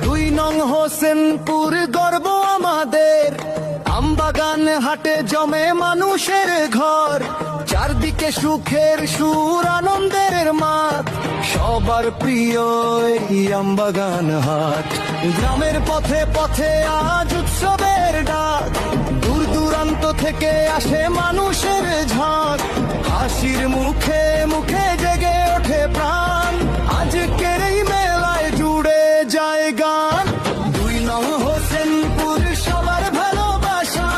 দুই নং হোসেনপুর গর্ব আমাদের, আমবাগান হাটে জমে মানুষের ঘর, চারদিকে সুখের সুর আনন্দের মাঠ, সবার প্রিয় এই আমবাগান হাট। গ্রামের পথে পথে আজ উৎসবের ডাক, দূর দূরান্ত থেকে আসে মানুষের ঝাঁক, হাসির মুখে মুখে জেগে ওঠে প্রাণ, আজকের এই মেলায় জুড়ে যায় গান। দুই নং হোসেনপুর সবার ভালোবাসা,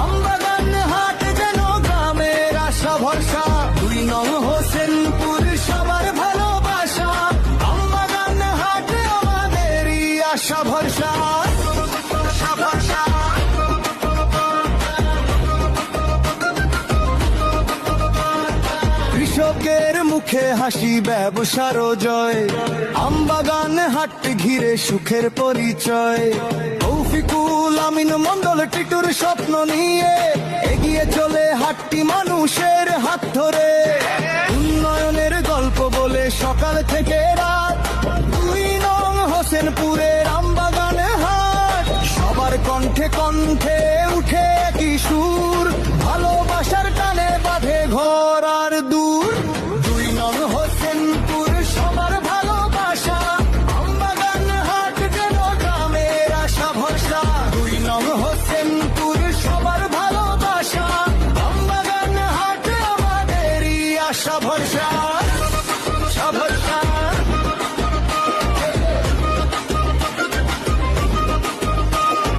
আমবাগান হাট যেন গ্রামের আশা ভরসা। দুই নং হোসেনপুর সবার ভালোবাসা, আমবাগান হাট আমাদেরই আশা ভরসা। কৃষকের মুখে হাসি, ব্যবসার জয়, আমবাগান হাট ঘিরে সুখের পরিচয়। তৌফিকুল আমিন মন্ডল টিটুর স্বপ্ন নিয়ে এগিয়ে চলে হাটটি মানুষের হাত ধরে, উন্নয়নের গল্প বলে সকাল থেকে রাত। দুই নং হোসেনপুরের আমবাগান হাট, সবার কণ্ঠে কণ্ঠে উঠে কি সুর, ভালোবাসার টানে বাঁধে ঘর আর দূর।